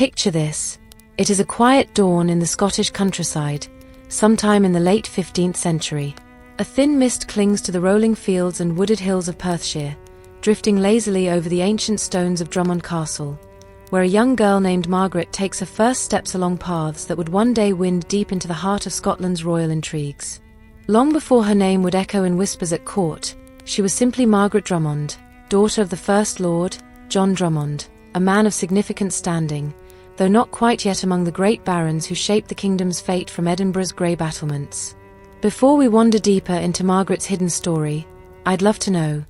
Picture this. It is a quiet dawn in the Scottish countryside, sometime in the late 15th century. A thin mist clings to the rolling fields and wooded hills of Perthshire, drifting lazily over the ancient stones of Drummond Castle, where a young girl named Margaret takes her first steps along paths that would one day wind deep into the heart of Scotland's royal intrigues. Long before her name would echo in whispers at court, she was simply Margaret Drummond, daughter of the First Lord, John Drummond, a man of significant standing, though not quite yet among the great barons who shaped the kingdom's fate from Edinburgh's grey battlements. Before we wander deeper into Margaret's hidden story, I'd love to know,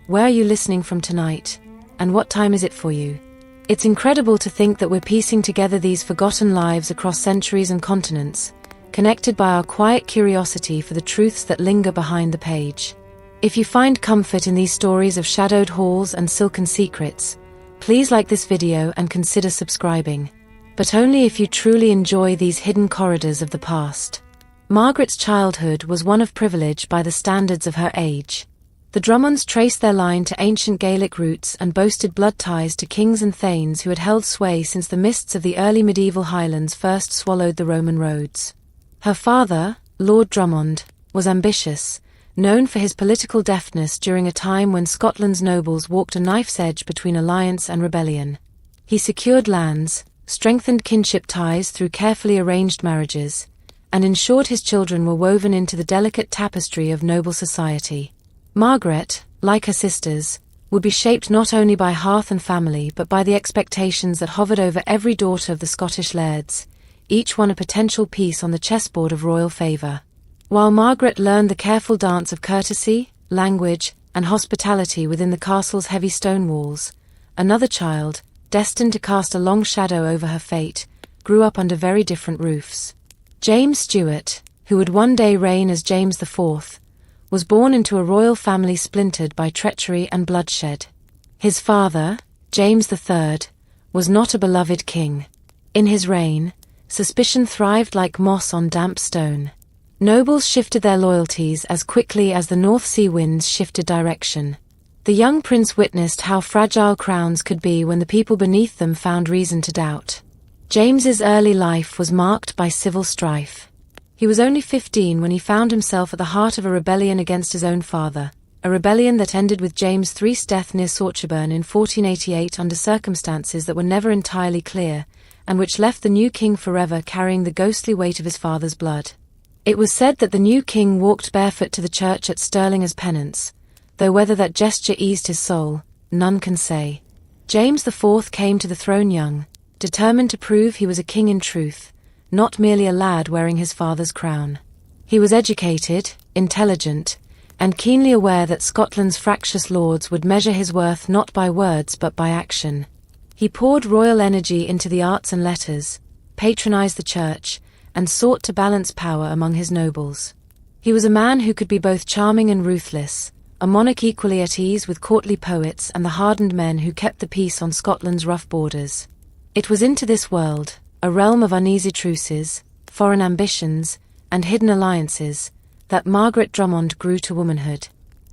where are you listening from tonight, and what time is it for you? It's incredible to think that we're piecing together these forgotten lives across centuries and continents, connected by our quiet curiosity for the truths that linger behind the page. If you find comfort in these stories of shadowed halls and silken secrets, please like this video and consider subscribing. But only if you truly enjoy these hidden corridors of the past. Margaret's childhood was one of privilege by the standards of her age. The Drummonds traced their line to ancient Gaelic roots and boasted blood ties to kings and thanes who had held sway since the mists of the early medieval Highlands first swallowed the Roman roads. Her father, Lord Drummond, was ambitious, known for his political deftness during a time when Scotland's nobles walked a knife's edge between alliance and rebellion. He secured lands, strengthened kinship ties through carefully arranged marriages, and ensured his children were woven into the delicate tapestry of noble society. Margaret, like her sisters, would be shaped not only by hearth and family but by the expectations that hovered over every daughter of the Scottish lairds, each one a potential piece on the chessboard of royal favour. While Margaret learned the careful dance of courtesy, language, and hospitality within the castle's heavy stone walls, another child, destined to cast a long shadow over her fate, grew up under very different roofs. James Stuart, who would one day reign as James IV, was born into a royal family splintered by treachery and bloodshed. His father, James III, was not a beloved king. In his reign, suspicion thrived like moss on damp stone. Nobles shifted their loyalties as quickly as the North Sea winds shifted direction. The young prince witnessed how fragile crowns could be when the people beneath them found reason to doubt. James's early life was marked by civil strife. He was only 15 when he found himself at the heart of a rebellion against his own father, a rebellion that ended with James III's death near Sorcheburn in 1488 under circumstances that were never entirely clear, and which left the new king forever carrying the ghostly weight of his father's blood. It was said that the new king walked barefoot to the church at Stirling as penance, though whether that gesture eased his soul, none can say. James IV came to the throne young, determined to prove he was a king in truth, not merely a lad wearing his father's crown. He was educated, intelligent, and keenly aware that Scotland's fractious lords would measure his worth not by words but by action. He poured royal energy into the arts and letters, patronized the church, and sought to balance power among his nobles. He was a man who could be both charming and ruthless, a monarch equally at ease with courtly poets and the hardened men who kept the peace on Scotland's rough borders. It was into this world, a realm of uneasy truces, foreign ambitions, and hidden alliances, that Margaret Drummond grew to womanhood.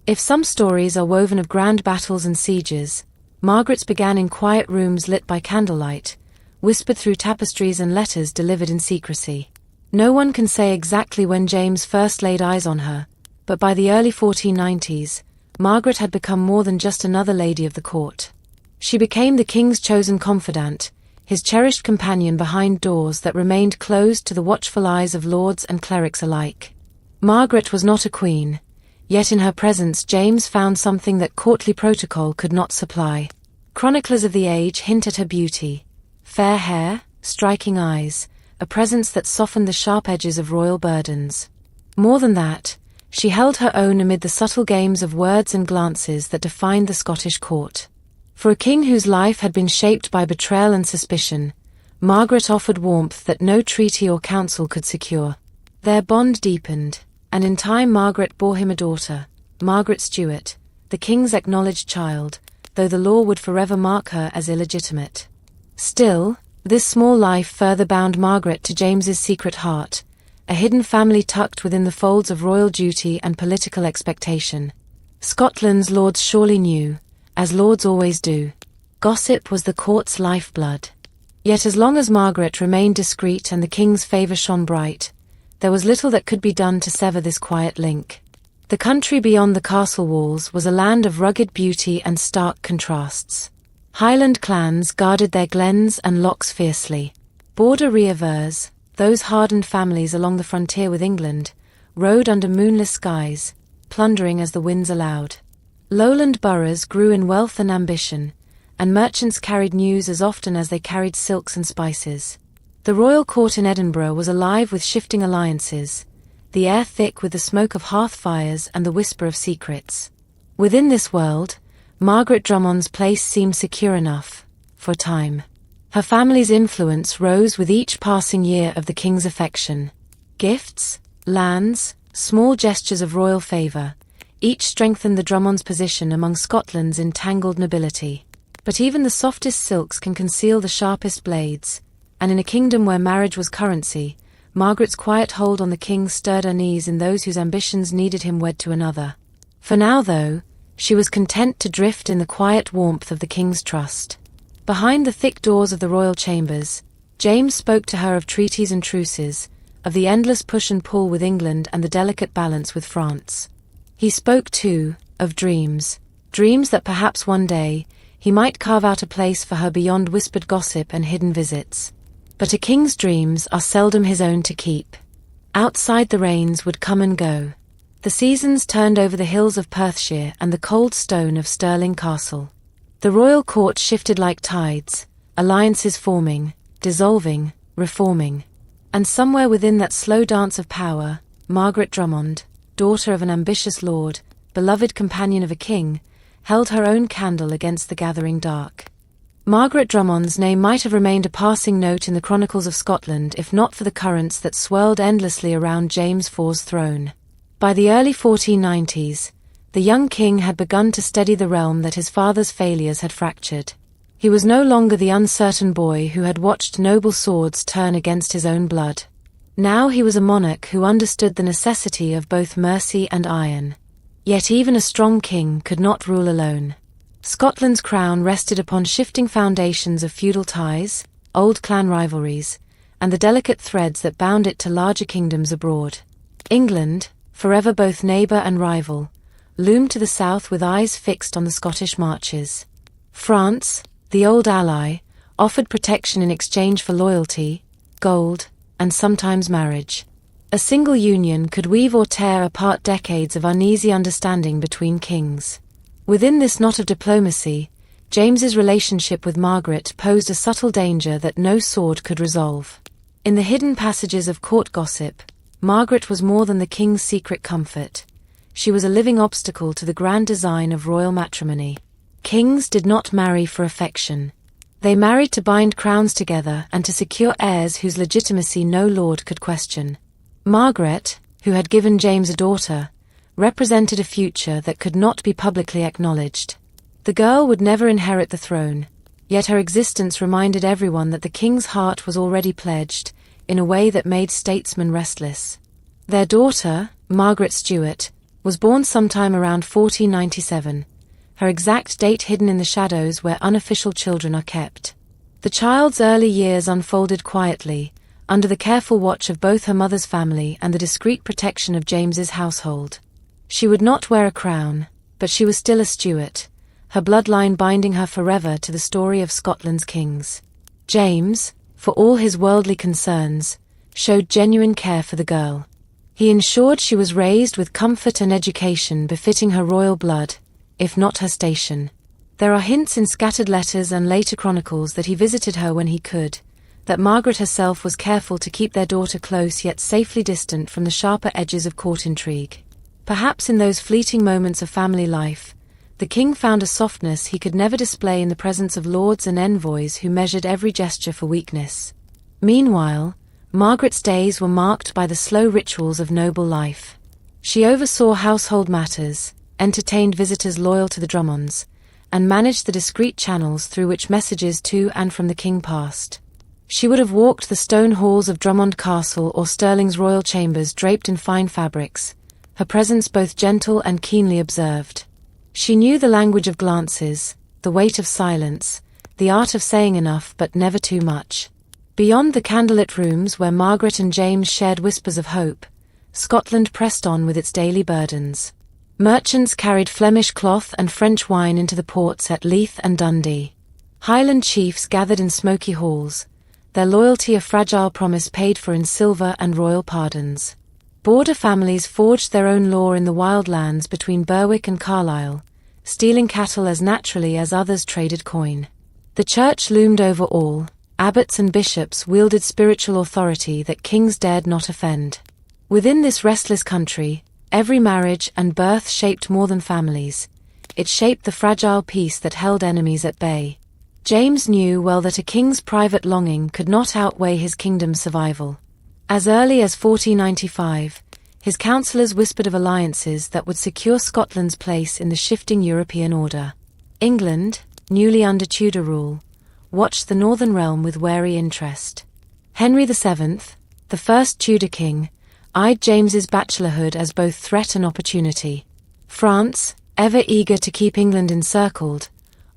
If some stories are woven of grand battles and sieges, Margaret's began in quiet rooms lit by candlelight, whispered through tapestries and letters delivered in secrecy. No one can say exactly when James first laid eyes on her, but by the early 1490s, Margaret had become more than just another lady of the court. She became the king's chosen confidant, his cherished companion behind doors that remained closed to the watchful eyes of lords and clerics alike. Margaret was not a queen, yet in her presence James found something that courtly protocol could not supply. Chroniclers of the age hint at her beauty: fair hair, striking eyes, a presence that softened the sharp edges of royal burdens. More than that, she held her own amid the subtle games of words and glances that defined the Scottish court. For a king whose life had been shaped by betrayal and suspicion, Margaret offered warmth that no treaty or council could secure. Their bond deepened, and in time Margaret bore him a daughter, Margaret Stuart, the king's acknowledged child, though the law would forever mark her as illegitimate. Still, this small life further bound Margaret to James's secret heart, a hidden family tucked within the folds of royal duty and political expectation. Scotland's lords surely knew, as lords always do. Gossip was the court's lifeblood. Yet as long as Margaret remained discreet and the king's favour shone bright, there was little that could be done to sever this quiet link. The country beyond the castle walls was a land of rugged beauty and stark contrasts. Highland clans guarded their glens and lochs fiercely. Border reavers, those hardened families along the frontier with England, rode under moonless skies, plundering as the winds allowed. Lowland boroughs grew in wealth and ambition, and merchants carried news as often as they carried silks and spices. The royal court in Edinburgh was alive with shifting alliances, the air thick with the smoke of hearth fires and the whisper of secrets. Within this world, Margaret Drummond's place seemed secure enough, for a time. Her family's influence rose with each passing year of the king's affection. Gifts, lands, small gestures of royal favour, each strengthened the Drummonds' position among Scotland's entangled nobility. But even the softest silks can conceal the sharpest blades, and in a kingdom where marriage was currency, Margaret's quiet hold on the king stirred unease in those whose ambitions needed him wed to another. For now, though, she was content to drift in the quiet warmth of the king's trust. Behind the thick doors of the royal chambers, James spoke to her of treaties and truces, of the endless push and pull with England and the delicate balance with France. He spoke, too, of dreams that perhaps one day he might carve out a place for her beyond whispered gossip and hidden visits. But a king's dreams are seldom his own to keep. Outside the rains would come and go. The seasons turned over the hills of Perthshire and the cold stone of Stirling Castle. The royal court shifted like tides, alliances forming, dissolving, reforming. And somewhere within that slow dance of power, Margaret Drummond, daughter of an ambitious lord, beloved companion of a king, held her own candle against the gathering dark. Margaret Drummond's name might have remained a passing note in the chronicles of Scotland if not for the currents that swirled endlessly around James IV's throne. By the early 1490s, the young king had begun to steady the realm that his father's failures had fractured. He was no longer the uncertain boy who had watched noble swords turn against his own blood. Now he was a monarch who understood the necessity of both mercy and iron. Yet even a strong king could not rule alone. Scotland's crown rested upon shifting foundations of feudal ties, old clan rivalries, and the delicate threads that bound it to larger kingdoms abroad. England, forever both neighbour and rival, loomed to the south with eyes fixed on the Scottish marches. France, the old ally, offered protection in exchange for loyalty, gold, and sometimes marriage. A single union could weave or tear apart decades of uneasy understanding between kings. Within this knot of diplomacy, James's relationship with Margaret posed a subtle danger that no sword could resolve. In the hidden passages of court gossip, Margaret was more than the king's secret comfort. She was a living obstacle to the grand design of royal matrimony. Kings did not marry for affection. They married to bind crowns together and to secure heirs whose legitimacy no lord could question. Margaret, who had given James a daughter, represented a future that could not be publicly acknowledged. The girl would never inherit the throne, yet her existence reminded everyone that the king's heart was already pledged, in a way that made statesmen restless. Their daughter, Margaret Stuart, was born sometime around 1497, her exact date hidden in the shadows where unofficial children are kept. The child's early years unfolded quietly, under the careful watch of both her mother's family and the discreet protection of James's household. She would not wear a crown, but she was still a Stuart, her bloodline binding her forever to the story of Scotland's kings. James, for all his worldly concerns, showed genuine care for the girl. He ensured she was raised with comfort and education befitting her royal blood, if not her station. There are hints in scattered letters and later chronicles that he visited her when he could, that Margaret herself was careful to keep their daughter close yet safely distant from the sharper edges of court intrigue. Perhaps in those fleeting moments of family life, the king found a softness he could never display in the presence of lords and envoys who measured every gesture for weakness. Meanwhile, Margaret's days were marked by the slow rituals of noble life. She oversaw household matters, entertained visitors loyal to the Drummonds, and managed the discreet channels through which messages to and from the king passed. She would have walked the stone halls of Drummond Castle or Stirling's royal chambers draped in fine fabrics, her presence both gentle and keenly observed. She knew the language of glances, the weight of silence, the art of saying enough but never too much. Beyond the candlelit rooms where Margaret and James shared whispers of hope, Scotland pressed on with its daily burdens. Merchants carried Flemish cloth and French wine into the ports at Leith and Dundee. Highland chiefs gathered in smoky halls, their loyalty a fragile promise paid for in silver and royal pardons. Border families forged their own law in the wild lands between Berwick and Carlisle, stealing cattle as naturally as others traded coin. The church loomed over all. Abbots and bishops wielded spiritual authority that kings dared not offend. Within this restless country, every marriage and birth shaped more than families. It shaped the fragile peace that held enemies at bay. James knew well that a king's private longing could not outweigh his kingdom's survival. As early as 1495, his councillors whispered of alliances that would secure Scotland's place in the shifting European order. England, newly under Tudor rule, watched the northern realm with wary interest. Henry VII, the first Tudor king, eyed James's bachelorhood as both threat and opportunity. France, ever eager to keep England encircled,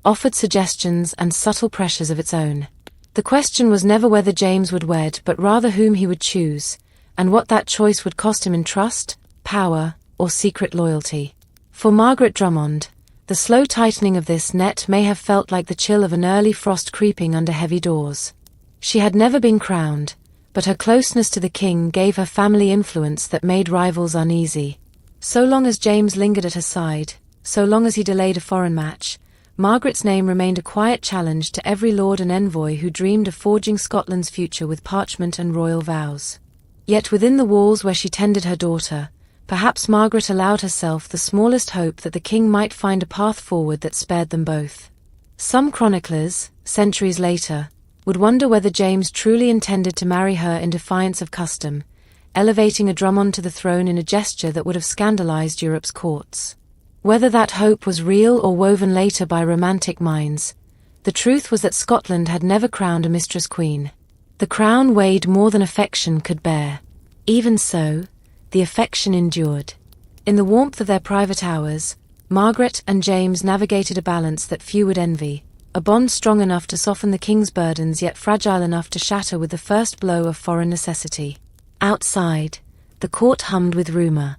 offered suggestions and subtle pressures of its own. The question was never whether James would wed, but rather whom he would choose, and what that choice would cost him in trust, power, or secret loyalty. For Margaret Drummond, the slow tightening of this net may have felt like the chill of an early frost creeping under heavy doors. She had never been crowned, but her closeness to the king gave her family influence that made rivals uneasy. So long as James lingered at her side, so long as he delayed a foreign match, Margaret's name remained a quiet challenge to every lord and envoy who dreamed of forging Scotland's future with parchment and royal vows. Yet within the walls where she tended her daughter, perhaps Margaret allowed herself the smallest hope that the king might find a path forward that spared them both. Some chroniclers, centuries later, would wonder whether James truly intended to marry her in defiance of custom, elevating a Drummond to the throne in a gesture that would have scandalized Europe's courts. Whether that hope was real or woven later by romantic minds, the truth was that Scotland had never crowned a mistress queen. The crown weighed more than affection could bear. Even so, the affection endured. In the warmth of their private hours, Margaret and James navigated a balance that few would envy, a bond strong enough to soften the king's burdens yet fragile enough to shatter with the first blow of foreign necessity. Outside, the court hummed with rumour.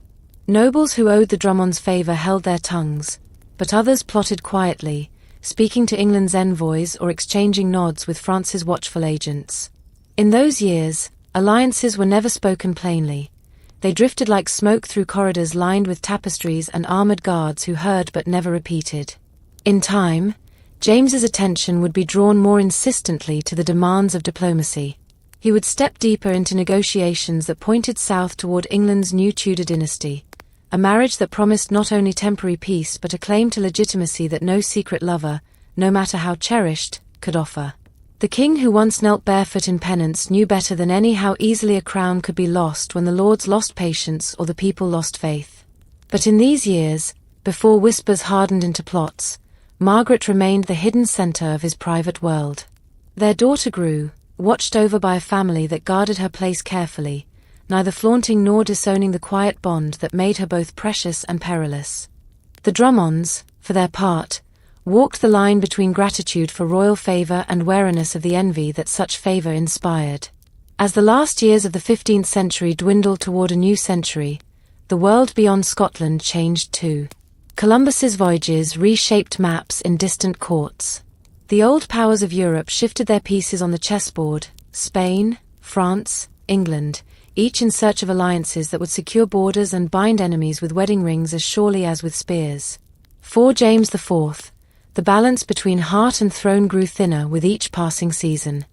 Nobles who owed the Drummonds favour held their tongues, but others plotted quietly, speaking to England's envoys or exchanging nods with France's watchful agents. In those years, alliances were never spoken plainly. They drifted like smoke through corridors lined with tapestries and armoured guards who heard but never repeated. In time, James's attention would be drawn more insistently to the demands of diplomacy. He would step deeper into negotiations that pointed south toward England's new Tudor dynasty, a marriage that promised not only temporary peace but a claim to legitimacy that no secret lover, no matter how cherished, could offer. The king who once knelt barefoot in penance knew better than any how easily a crown could be lost when the lords lost patience or the people lost faith. But in these years, before whispers hardened into plots, Margaret remained the hidden centre of his private world. Their daughter grew, watched over by a family that guarded her place carefully, neither flaunting nor disowning the quiet bond that made her both precious and perilous. The Drummonds, for their part, walked the line between gratitude for royal favour and wariness of the envy that such favour inspired. As the last years of the 15th century dwindled toward a new century, the world beyond Scotland changed too. Columbus's voyages reshaped maps in distant courts. The old powers of Europe shifted their pieces on the chessboard: Spain, France, England, each in search of alliances that would secure borders and bind enemies with wedding rings as surely as with spears. For James IV, the balance between heart and throne grew thinner with each passing season.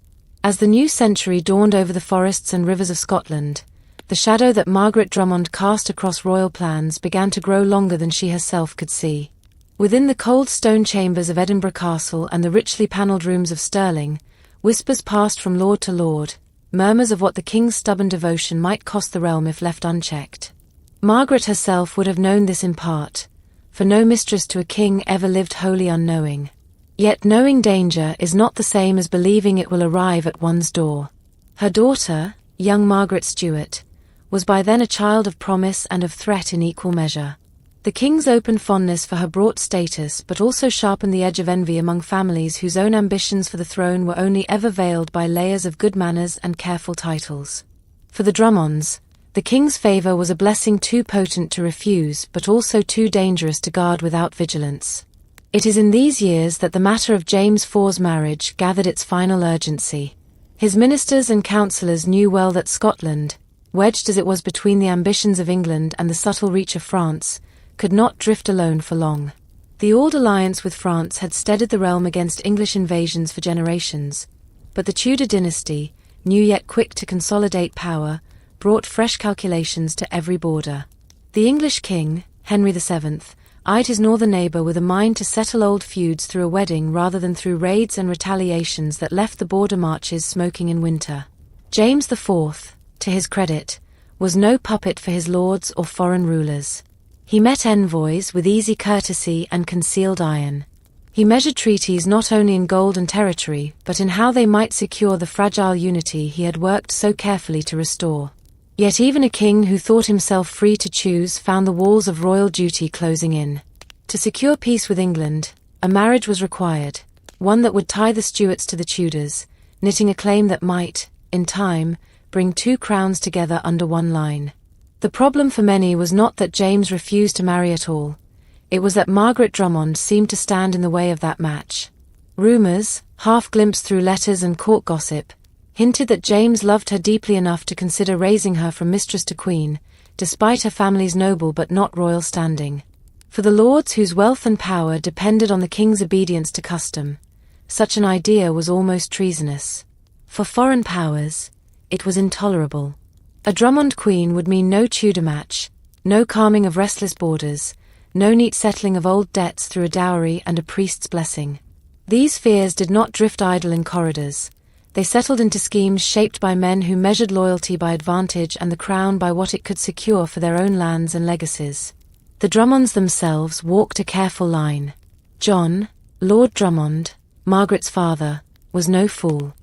As the new century dawned over the forests and rivers of Scotland, the shadow that Margaret Drummond cast across royal plans began to grow longer than she herself could see. Within the cold stone chambers of Edinburgh Castle and the richly panelled rooms of Stirling, whispers passed from lord to lord, murmurs of what the king's stubborn devotion might cost the realm if left unchecked. Margaret herself would have known this in part, for no mistress to a king ever lived wholly unknowing. Yet knowing danger is not the same as believing it will arrive at one's door. Her daughter, young Margaret Stuart, was by then a child of promise and of threat in equal measure. The king's open fondness for her brought status but also sharpened the edge of envy among families whose own ambitions for the throne were only ever veiled by layers of good manners and careful titles. For the Drummonds, the king's favour was a blessing too potent to refuse but also too dangerous to guard without vigilance. It is in these years that the matter of James IV's marriage gathered its final urgency. His ministers and councillors knew well that Scotland, wedged as it was between the ambitions of England and the subtle reach of France, could not drift alone for long. The old alliance with France had steadied the realm against English invasions for generations, but the Tudor dynasty, new yet quick to consolidate power, brought fresh calculations to every border. The English king, Henry VII, eyed his northern neighbour with a mind to settle old feuds through a wedding rather than through raids and retaliations that left the border marches smoking in winter. James IV, to his credit, was no puppet for his lords or foreign rulers. He met envoys with easy courtesy and concealed iron. He measured treaties not only in gold and territory, but in how they might secure the fragile unity he had worked so carefully to restore. Yet even a king who thought himself free to choose found the walls of royal duty closing in. To secure peace with England, a marriage was required, one that would tie the Stuarts to the Tudors, knitting a claim that might, in time, bring two crowns together under one line. The problem for many was not that James refused to marry at all. It was that Margaret Drummond seemed to stand in the way of that match. Rumours, half glimpsed through letters and court gossip, hinted that James loved her deeply enough to consider raising her from mistress to queen, despite her family's noble but not royal standing. For the lords whose wealth and power depended on the king's obedience to custom, such an idea was almost treasonous. For foreign powers, it was intolerable. A Drummond queen would mean no Tudor match, no calming of restless borders, no neat settling of old debts through a dowry and a priest's blessing. These fears did not drift idle in corridors. They settled into schemes shaped by men who measured loyalty by advantage and the crown by what it could secure for their own lands and legacies. The Drummonds themselves walked a careful line. John, Lord Drummond, Margaret's father, was no fool.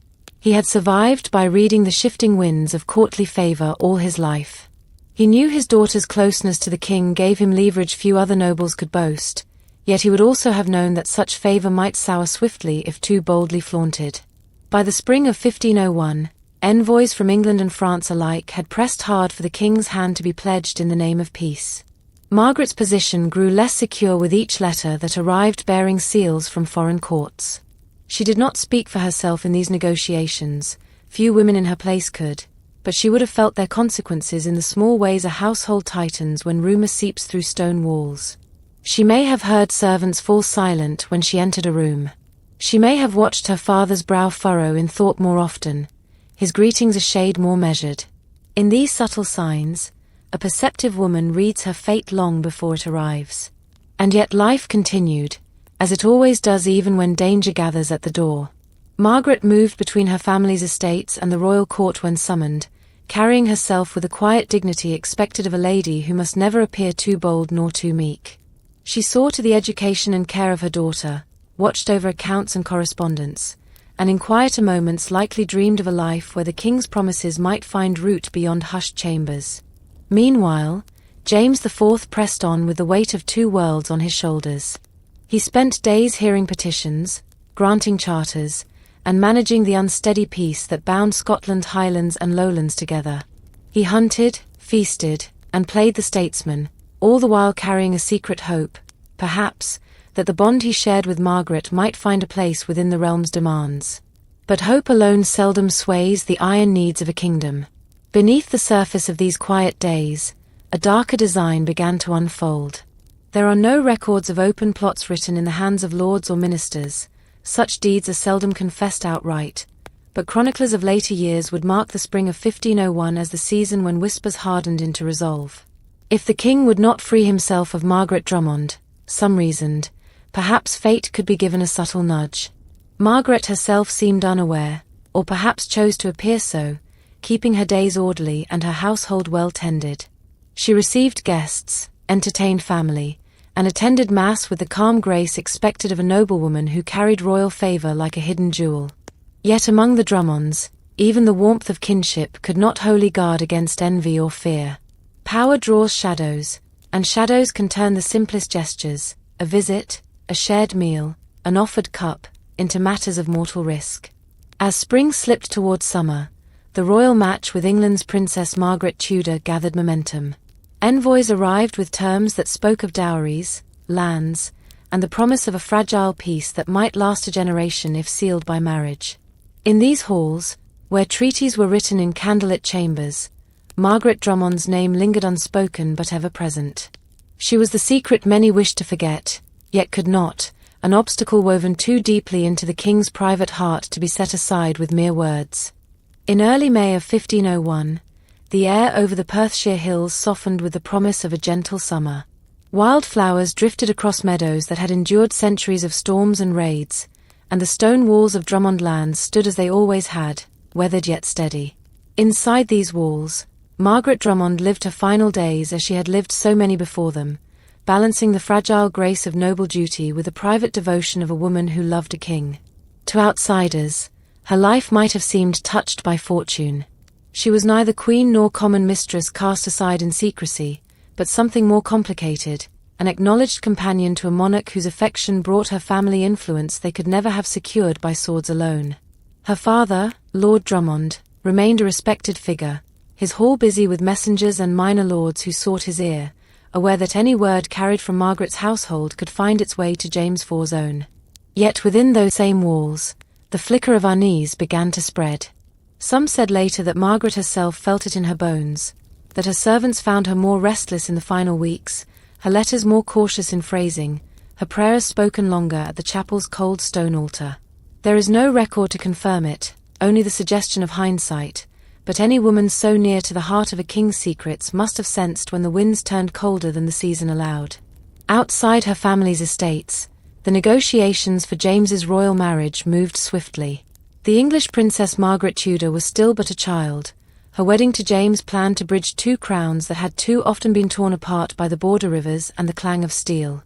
He had survived by reading the shifting winds of courtly favour all his life. He knew his daughter's closeness to the king gave him leverage few other nobles could boast, yet he would also have known that such favour might sour swiftly if too boldly flaunted. By the spring of 1501, envoys from England and France alike had pressed hard for the king's hand to be pledged in the name of peace. Margaret's position grew less secure with each letter that arrived bearing seals from foreign courts. She did not speak for herself in these negotiations, few women in her place could, but she would have felt their consequences in the small ways a household tightens when rumour seeps through stone walls. She may have heard servants fall silent when she entered a room. She may have watched her father's brow furrow in thought more often, his greetings a shade more measured. In these subtle signs, a perceptive woman reads her fate long before it arrives. And yet life continued, as it always does even when danger gathers at the door. Margaret moved between her family's estates and the royal court when summoned, carrying herself with a quiet dignity expected of a lady who must never appear too bold nor too meek. She saw to the education and care of her daughter, watched over accounts and correspondence, and in quieter moments likely dreamed of a life where the king's promises might find root beyond hushed chambers. Meanwhile, James IV pressed on with the weight of two worlds on his shoulders. He spent days hearing petitions, granting charters, and managing the unsteady peace that bound Scotland's highlands and lowlands together. He hunted, feasted, and played the statesman, all the while carrying a secret hope, perhaps, that the bond he shared with Margaret might find a place within the realm's demands. But hope alone seldom sways the iron needs of a kingdom. Beneath the surface of these quiet days, a darker design began to unfold. There are no records of open plots written in the hands of lords or ministers. Such deeds are seldom confessed outright, but chroniclers of later years would mark the spring of 1501 as the season when whispers hardened into resolve. If the king would not free himself of Margaret Drummond, some reasoned, perhaps fate could be given a subtle nudge. Margaret herself seemed unaware, or perhaps chose to appear so, keeping her days orderly and her household well tended. She received guests, entertained family, and attended mass with the calm grace expected of a noblewoman who carried royal favour like a hidden jewel. Yet among the Drummonds, even the warmth of kinship could not wholly guard against envy or fear. Power draws shadows, And shadows can turn the simplest gestures, a visit, a shared meal, an offered cup, into matters of mortal risk. As spring slipped towards summer, the royal match with England's Princess Margaret Tudor gathered momentum. Envoys arrived with terms that spoke of dowries, lands, and the promise of a fragile peace that might last a generation if sealed by marriage. In these halls, where treaties were written in candlelit chambers, Margaret Drummond's name lingered unspoken but ever present. She was the secret many wished to forget, yet could not, an obstacle woven too deeply into the king's private heart to be set aside with mere words. In early May of 1501, the air over the Perthshire hills softened with the promise of a gentle summer. Wildflowers drifted across meadows that had endured centuries of storms and raids, and the stone walls of Drummond lands stood as they always had, weathered yet steady. Inside these walls, Margaret Drummond lived her final days as she had lived so many before them, balancing the fragile grace of noble duty with the private devotion of a woman who loved a king. To outsiders, her life might have seemed touched by fortune. She was neither queen nor common mistress cast aside in secrecy, but something more complicated, an acknowledged companion to a monarch whose affection brought her family influence they could never have secured by swords alone. Her father, Lord Drummond, remained a respected figure, his hall busy with messengers and minor lords who sought his ear, aware that any word carried from Margaret's household could find its way to James IV's own. Yet within those same walls, the flicker of unease began to spread. Some said later that Margaret herself felt it in her bones, that her servants found her more restless in the final weeks, her letters more cautious in phrasing, her prayers spoken longer at the chapel's cold stone altar. There is no record to confirm it, only the suggestion of hindsight, but any woman so near to the heart of a king's secrets must have sensed when the winds turned colder than the season allowed. Outside her family's estates, the negotiations for James's royal marriage moved swiftly. The English Princess Margaret Tudor was still but a child. Her wedding to James planned to bridge two crowns that had too often been torn apart by the border rivers and the clang of steel.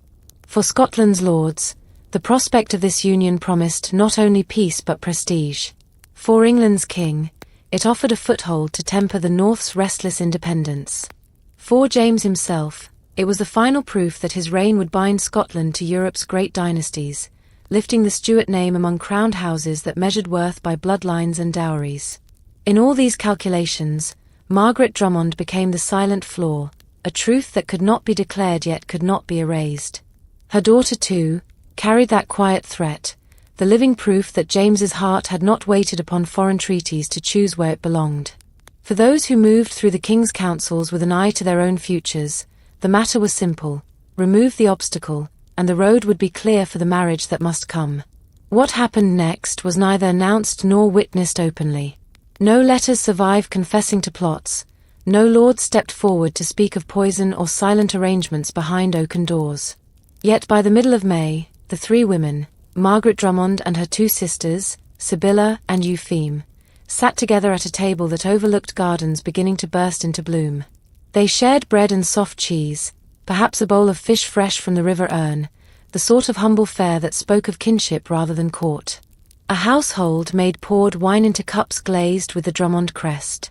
For Scotland's lords, the prospect of this union promised not only peace but prestige. For England's king, it offered a foothold to temper the North's restless independence. For James himself, it was the final proof that his reign would bind Scotland to Europe's great dynasties, lifting the Stuart name among crowned houses that measured worth by bloodlines and dowries. In all these calculations, Margaret Drummond became the silent flaw, a truth that could not be declared yet could not be erased. Her daughter, too, carried that quiet threat, the living proof that James's heart had not waited upon foreign treaties to choose where it belonged. For those who moved through the king's councils with an eye to their own futures, the matter was simple: remove the obstacle, and the road would be clear for the marriage that must come. What happened next was neither announced nor witnessed openly. No letters survive confessing to plots, no lord stepped forward to speak of poison or silent arrangements behind oaken doors. Yet by the middle of May, the three women, Margaret Drummond and her two sisters, Sibylla and Eupheme, sat together at a table that overlooked gardens beginning to burst into bloom. They shared bread and soft cheese, perhaps a bowl of fish fresh from the river Erne, the sort of humble fare that spoke of kinship rather than court. A household maid poured wine into cups glazed with the Drummond crest.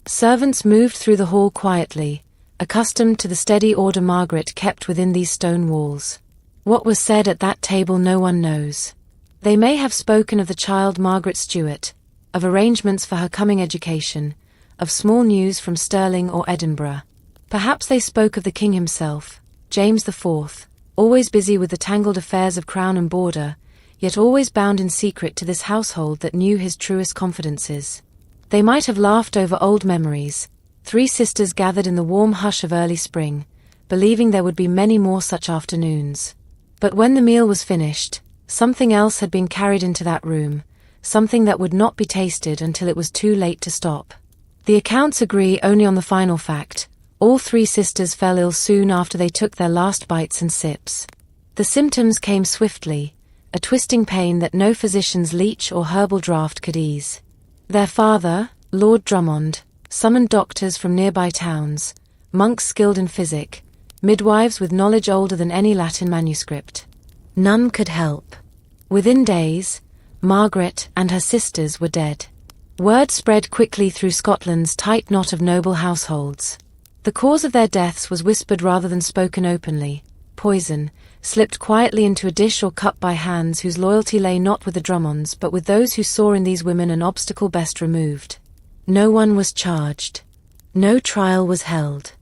Servants moved through the hall quietly, accustomed to the steady order Margaret kept within these stone walls. What was said at that table no one knows. They may have spoken of the child Margaret Stuart, of arrangements for her coming education, of small news from Stirling or Edinburgh. Perhaps they spoke of the king himself, James IV, always busy with the tangled affairs of crown and border, yet always bound in secret to this household that knew his truest confidences. They might have laughed over old memories, three sisters gathered in the warm hush of early spring, believing there would be many more such afternoons. But when the meal was finished, something else had been carried into that room, something that would not be tasted until it was too late to stop. The accounts agree only on the final fact: all three sisters fell ill soon after they took their last bites and sips. The symptoms came swiftly, a twisting pain that no physician's leech or herbal draught could ease. Their father, Lord Drummond, summoned doctors from nearby towns, monks skilled in physic, midwives with knowledge older than any Latin manuscript. None could help. Within days, Margaret and her sisters were dead. Word spread quickly through Scotland's tight knot of noble households. The cause of their deaths was whispered rather than spoken openly: poison, slipped quietly into a dish or cup by hands whose loyalty lay not with the Drummonds but with those who saw in these women an obstacle best removed. No one was charged. No trial was held.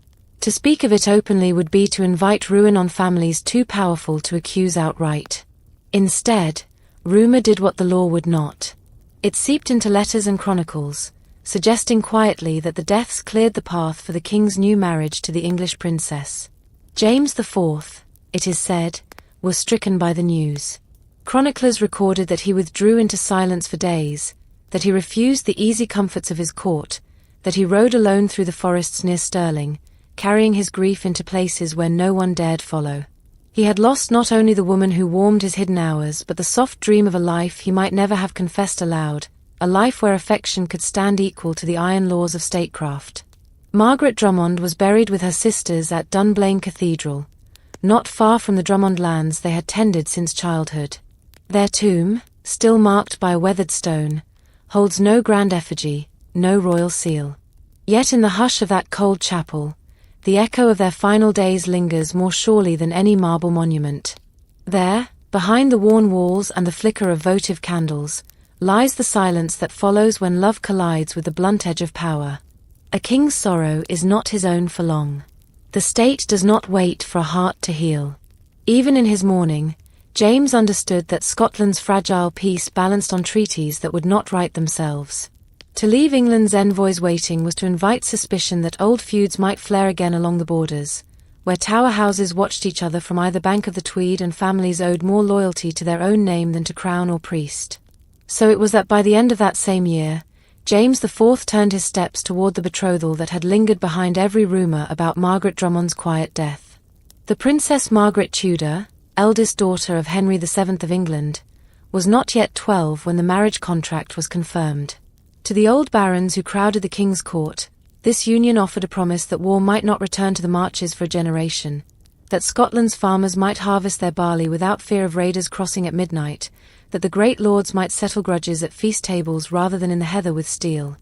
To speak of it openly would be to invite ruin on families too powerful to accuse outright. Instead, rumor did what the law would not. It seeped into letters and chronicles, suggesting quietly that the deaths cleared the path for the king's new marriage to the English princess. James IV, it is said, was stricken by the news. Chroniclers recorded that he withdrew into silence for days, that he refused the easy comforts of his court, that he rode alone through the forests near Stirling, carrying his grief into places where no one dared follow. He had lost not only the woman who warmed his hidden hours but the soft dream of a life he might never have confessed aloud, a life where affection could stand equal to the iron laws of statecraft. Margaret Drummond was buried with her sisters at Dunblane Cathedral, not far from the Drummond lands they had tended since childhood. Their tomb, still marked by a weathered stone, holds no grand effigy, no royal seal. Yet in the hush of that cold chapel, the echo of their final days lingers more surely than any marble monument. There, behind the worn walls and the flicker of votive candles, lies the silence that follows when love collides with the blunt edge of power. A king's sorrow is not his own for long. The state does not wait for a heart to heal. Even in his mourning, James understood that Scotland's fragile peace balanced on treaties that would not right themselves. To leave England's envoys waiting was to invite suspicion that old feuds might flare again along the borders, where tower houses watched each other from either bank of the Tweed and families owed more loyalty to their own name than to crown or priest. So it was that by the end of that same year, James IV turned his steps toward the betrothal that had lingered behind every rumour about Margaret Drummond's quiet death. The Princess Margaret Tudor, eldest daughter of Henry VII of England, was not yet 12 when the marriage contract was confirmed. To the old barons who crowded the king's court, this union offered a promise that war might not return to the marches for a generation, that Scotland's farmers might harvest their barley without fear of raiders crossing at midnight, that the great lords might settle grudges at feast tables rather than in the heather with steel.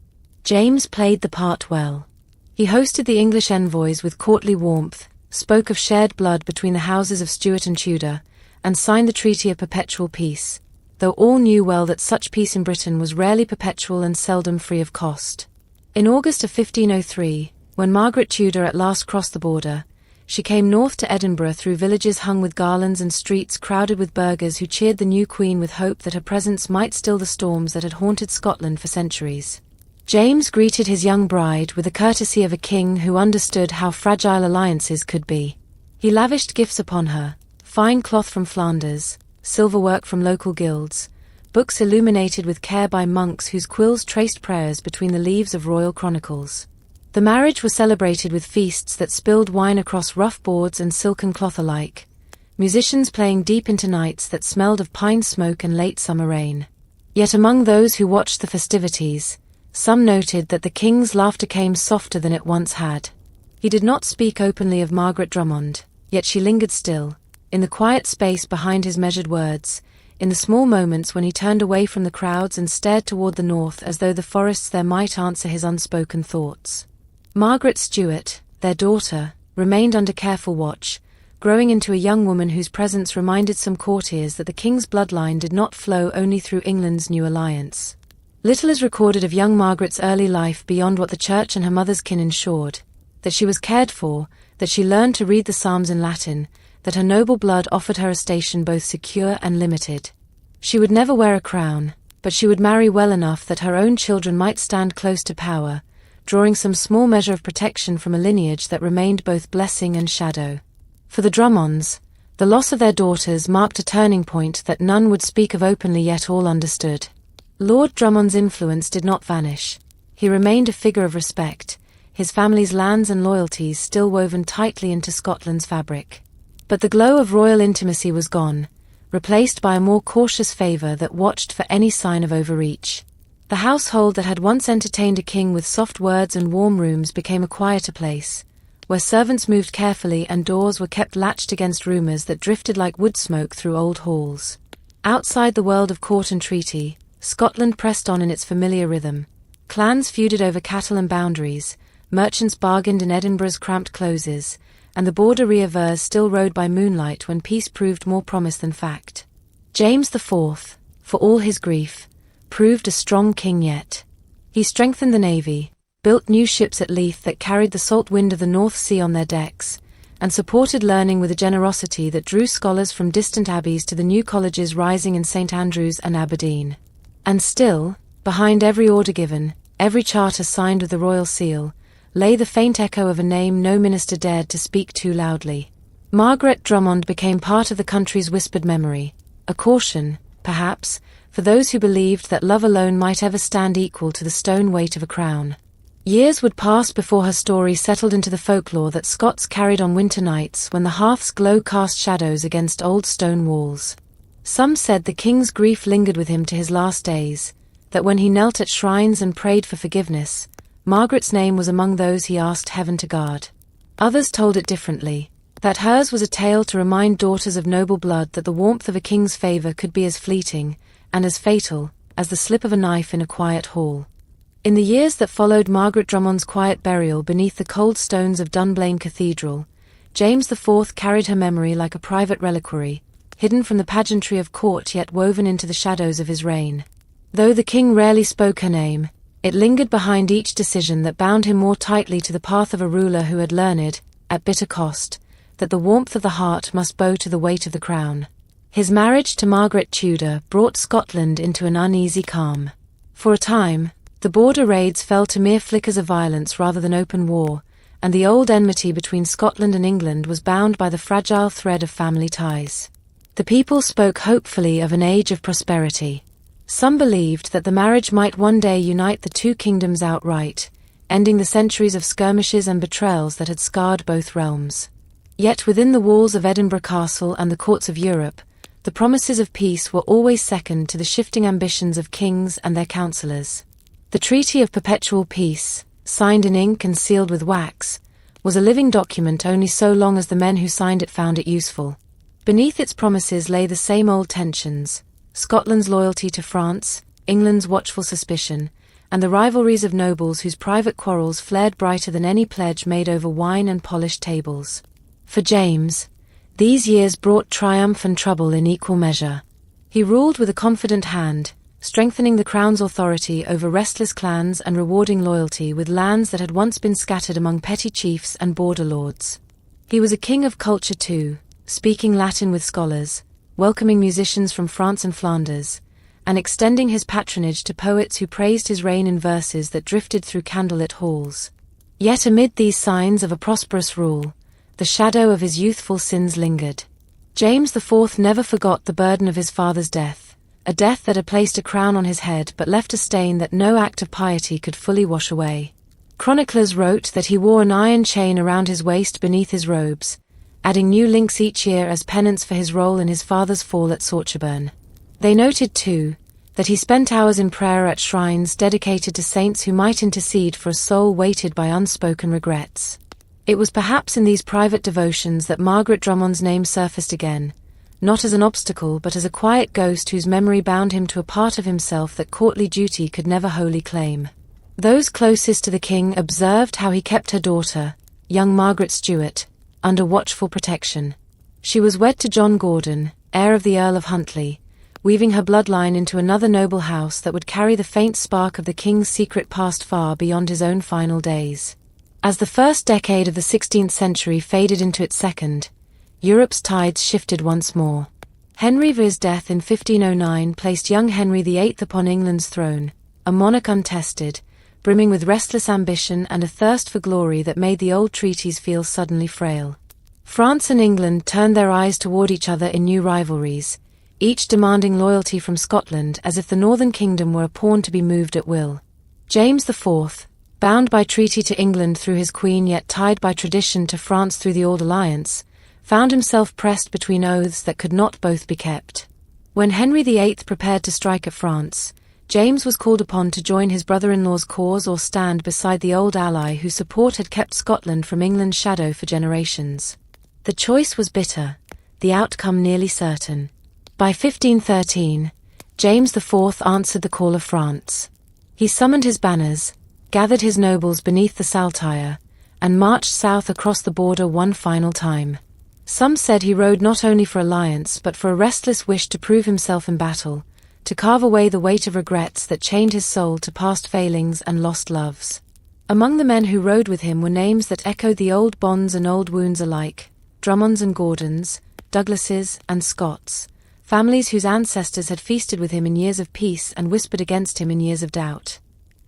James played the part well. He hosted the English envoys with courtly warmth, spoke of shared blood between the houses of Stuart and Tudor, and signed the Treaty of Perpetual Peace, though all knew well that such peace in Britain was rarely perpetual and seldom free of cost. In August of 1503, when Margaret Tudor at last crossed the border, she came north to Edinburgh through villages hung with garlands and streets crowded with burghers who cheered the new queen with hope that her presence might still the storms that had haunted Scotland for centuries. James greeted his young bride with the courtesy of a king who understood how fragile alliances could be. He lavished gifts upon her: fine cloth from Flanders, silverwork from local guilds, books illuminated with care by monks whose quills traced prayers between the leaves of royal chronicles. The marriage was celebrated with feasts that spilled wine across rough boards and silken cloth alike, musicians playing deep into nights that smelled of pine smoke and late summer rain. Yet among those who watched the festivities, some noted that the king's laughter came softer than it once had. He did not speak openly of Margaret Drummond, yet she lingered still, in the quiet space behind his measured words, in the small moments when he turned away from the crowds and stared toward the north as though the forests there might answer his unspoken thoughts. Margaret Stuart, their daughter, remained under careful watch, growing into a young woman whose presence reminded some courtiers that the king's bloodline did not flow only through England's new alliance. Little is recorded of young Margaret's early life beyond what the church and her mother's kin ensured: that she was cared for, that she learned to read the Psalms in Latin, that her noble blood offered her a station both secure and limited. She would never wear a crown, but she would marry well enough that her own children might stand close to power, drawing some small measure of protection from a lineage that remained both blessing and shadow. For the Drummonds, the loss of their daughters marked a turning point that none would speak of openly, yet all understood. Lord Drummond's influence did not vanish. He remained a figure of respect, his family's lands and loyalties still woven tightly into Scotland's fabric. But the glow of royal intimacy was gone, replaced by a more cautious favour that watched for any sign of overreach. The household that had once entertained a king with soft words and warm rooms became a quieter place, where servants moved carefully and doors were kept latched against rumours that drifted like wood smoke through old halls. Outside the world of court and treaty, Scotland pressed on in its familiar rhythm. Clans feuded over cattle and boundaries, merchants bargained in Edinburgh's cramped closes, and the border reavers still rode by moonlight when peace proved more promise than fact. James IV, for all his grief, proved a strong king yet. He strengthened the navy, built new ships at Leith that carried the salt wind of the North Sea on their decks, and supported learning with a generosity that drew scholars from distant abbeys to the new colleges rising in St Andrews and Aberdeen. And still, behind every order given, every charter signed with the royal seal, lay the faint echo of a name no minister dared to speak too loudly. Margaret Drummond became part of the country's whispered memory, a caution, perhaps, for those who believed that love alone might ever stand equal to the stone weight of a crown. Years would pass before her story settled into the folklore that Scots carried on winter nights when the hearth's glow cast shadows against old stone walls. Some said the king's grief lingered with him to his last days, that when he knelt at shrines and prayed for forgiveness, Margaret's name was among those he asked heaven to guard. Others told it differently, that hers was a tale to remind daughters of noble blood that the warmth of a king's favour could be as fleeting, and as fatal, as the slip of a knife in a quiet hall. In the years that followed Margaret Drummond's quiet burial beneath the cold stones of Dunblane Cathedral, James IV carried her memory like a private reliquary, hidden from the pageantry of court yet woven into the shadows of his reign. Though the king rarely spoke her name, it lingered behind each decision that bound him more tightly to the path of a ruler who had learned, at bitter cost, that the warmth of the heart must bow to the weight of the crown. His marriage to Margaret Tudor brought Scotland into an uneasy calm. For a time, the border raids fell to mere flickers of violence rather than open war, and the old enmity between Scotland and England was bound by the fragile thread of family ties. The people spoke hopefully of an age of prosperity. Some believed that the marriage might one day unite the two kingdoms outright, ending the centuries of skirmishes and betrayals that had scarred both realms. Yet within the walls of Edinburgh Castle and the courts of Europe, the promises of peace were always second to the shifting ambitions of kings and their counsellors. The Treaty of Perpetual Peace, signed in ink and sealed with wax, was a living document only so long as the men who signed it found it useful. Beneath its promises lay the same old tensions: Scotland's loyalty to France, England's watchful suspicion, and the rivalries of nobles whose private quarrels flared brighter than any pledge made over wine and polished tables. For James, these years brought triumph and trouble in equal measure. He ruled with a confident hand, strengthening the crown's authority over restless clans and rewarding loyalty with lands that had once been scattered among petty chiefs and border lords. He was a king of culture too, speaking Latin with scholars, welcoming musicians from France and Flanders, and extending his patronage to poets who praised his reign in verses that drifted through candlelit halls. Yet amid these signs of a prosperous rule, the shadow of his youthful sins lingered. James IV never forgot the burden of his father's death, a death that had placed a crown on his head but left a stain that no act of piety could fully wash away. Chroniclers wrote that he wore an iron chain around his waist beneath his robes, adding new links each year as penance for his role in his father's fall at Sorcheburn. They noted, too, that he spent hours in prayer at shrines dedicated to saints who might intercede for a soul weighted by unspoken regrets. It was perhaps in these private devotions that Margaret Drummond's name surfaced again, not as an obstacle but as a quiet ghost whose memory bound him to a part of himself that courtly duty could never wholly claim. Those closest to the king observed how he kept her daughter, young Margaret Stuart, under watchful protection. She was wed to John Gordon, heir of the Earl of Huntly, weaving her bloodline into another noble house that would carry the faint spark of the king's secret past far beyond his own final days. As the first decade of the 16th century faded into its second, Europe's tides shifted once more. Henry V's death in 1509 placed young Henry VIII upon England's throne, a monarch untested, brimming with restless ambition and a thirst for glory that made the old treaties feel suddenly frail. France and England turned their eyes toward each other in new rivalries, each demanding loyalty from Scotland as if the Northern Kingdom were a pawn to be moved at will. James IV, bound by treaty to England through his queen yet tied by tradition to France through the Old Alliance, found himself pressed between oaths that could not both be kept. When Henry VIII prepared to strike at France, James was called upon to join his brother-in-law's cause or stand beside the old ally whose support had kept Scotland from England's shadow for generations. The choice was bitter, the outcome nearly certain. By 1513, James IV answered the call of France. He summoned his banners, gathered his nobles beneath the saltire, and marched south across the border one final time. Some said he rode not only for alliance but for a restless wish to prove himself in battle, to carve away the weight of regrets that chained his soul to past failings and lost loves. Among the men who rode with him were names that echoed the old bonds and old wounds alike: Drummonds and Gordons, Douglases and Scotts, families whose ancestors had feasted with him in years of peace and whispered against him in years of doubt.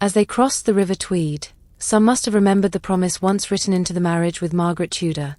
As they crossed the River Tweed, some must have remembered the promise once written into the marriage with Margaret Tudor,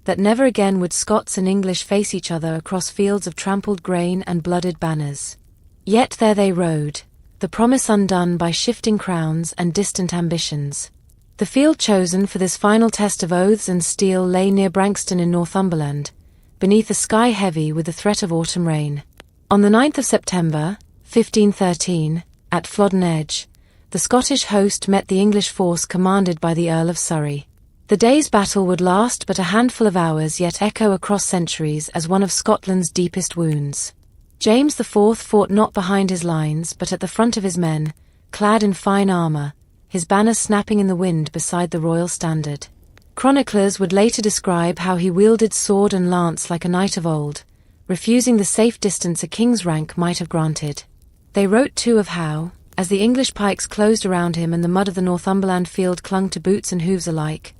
that never again would Scots and English face each other across fields of trampled grain and blooded banners. Yet there they rode, the promise undone by shifting crowns and distant ambitions. The field chosen for this final test of oaths and steel lay near Branxton in Northumberland, beneath a sky heavy with the threat of autumn rain. On the 9th of September, 1513, at Flodden Edge, the Scottish host met the English force commanded by the Earl of Surrey. The day's battle would last but a handful of hours, yet echo across centuries as one of Scotland's deepest wounds. James IV fought not behind his lines but at the front of his men, clad in fine armour, his banner snapping in the wind beside the royal standard. Chroniclers would later describe how he wielded sword and lance like a knight of old, refusing the safe distance a king's rank might have granted. They wrote too of how, as the English pikes closed around him and the mud of the Northumberland field clung to boots and hooves alike,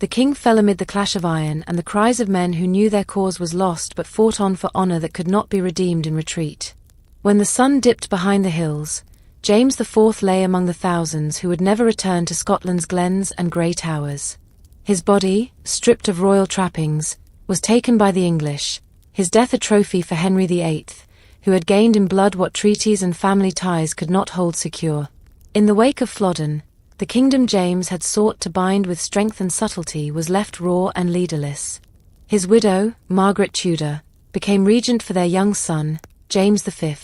the king fell amid the clash of iron and the cries of men who knew their cause was lost but fought on for honour that could not be redeemed in retreat. When the sun dipped behind the hills, James IV lay among the thousands who would never return to Scotland's glens and grey towers. His body, stripped of royal trappings, was taken by the English, his death a trophy for Henry VIII, who had gained in blood what treaties and family ties could not hold secure. In the wake of Flodden, the kingdom James had sought to bind with strength and subtlety was left raw and leaderless. His widow, Margaret Tudor, became regent for their young son, James V,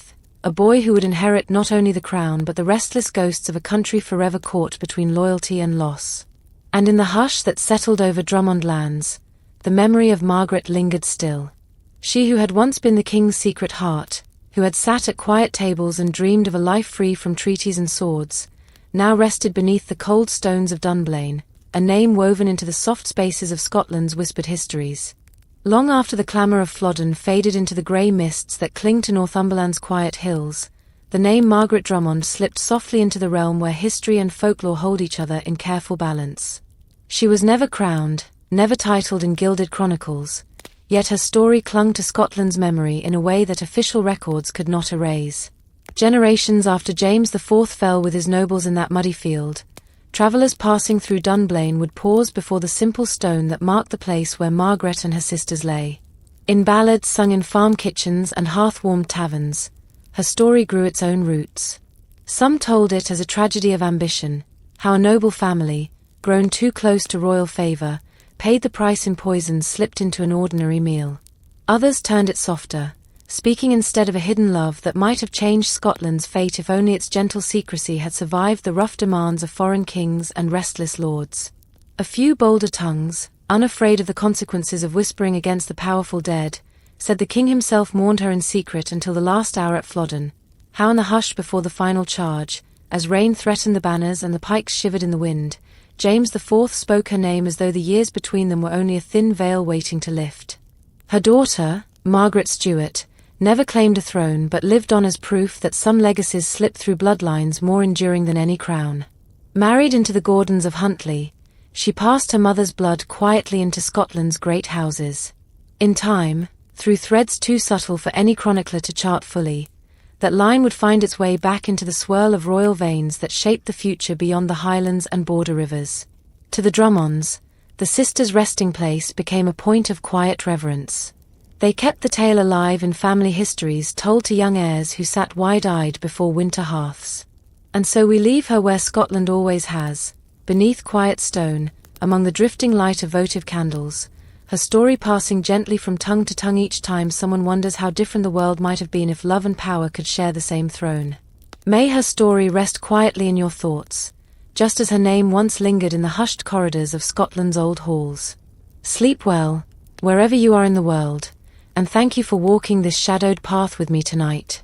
a boy who would inherit not only the crown but the restless ghosts of a country forever caught between loyalty and loss. And in the hush that settled over Drummond lands, the memory of Margaret lingered still. She who had once been the king's secret heart, who had sat at quiet tables and dreamed of a life free from treaties and swords, now rested beneath the cold stones of Dunblane, a name woven into the soft spaces of Scotland's whispered histories. Long after the clamour of Flodden faded into the grey mists that cling to Northumberland's quiet hills, the name Margaret Drummond slipped softly into the realm where history and folklore hold each other in careful balance. She was never crowned, never titled in gilded chronicles, yet her story clung to Scotland's memory in a way that official records could not erase. Generations after James IV fell with his nobles in that muddy field, travellers passing through Dunblane would pause before the simple stone that marked the place where Margaret and her sisters lay. In ballads sung in farm kitchens and hearth-warmed taverns, her story grew its own roots. Some told it as a tragedy of ambition, how a noble family, grown too close to royal favour, paid the price in poison slipped into an ordinary meal. Others turned it softer, speaking instead of a hidden love that might have changed Scotland's fate if only its gentle secrecy had survived the rough demands of foreign kings and restless lords. A few bolder tongues, unafraid of the consequences of whispering against the powerful dead, said the king himself mourned her in secret until the last hour at Flodden, how in the hush before the final charge, as rain threatened the banners and the pikes shivered in the wind, James IV spoke her name as though the years between them were only a thin veil waiting to lift. Her daughter, Margaret Stuart, never claimed a throne but lived on as proof that some legacies slip through bloodlines more enduring than any crown. Married into the Gordons of Huntly, she passed her mother's blood quietly into Scotland's great houses. In time, through threads too subtle for any chronicler to chart fully, that line would find its way back into the swirl of royal veins that shaped the future beyond the highlands and border rivers. To the Drummonds, the sisters' resting place became a point of quiet reverence. They kept the tale alive in family histories told to young heirs who sat wide-eyed before winter hearths. And so we leave her where Scotland always has, beneath quiet stone, among the drifting light of votive candles, her story passing gently from tongue to tongue each time someone wonders how different the world might have been if love and power could share the same throne. May her story rest quietly in your thoughts, just as her name once lingered in the hushed corridors of Scotland's old halls. Sleep well, wherever you are in the world, and thank you for walking this shadowed path with me tonight.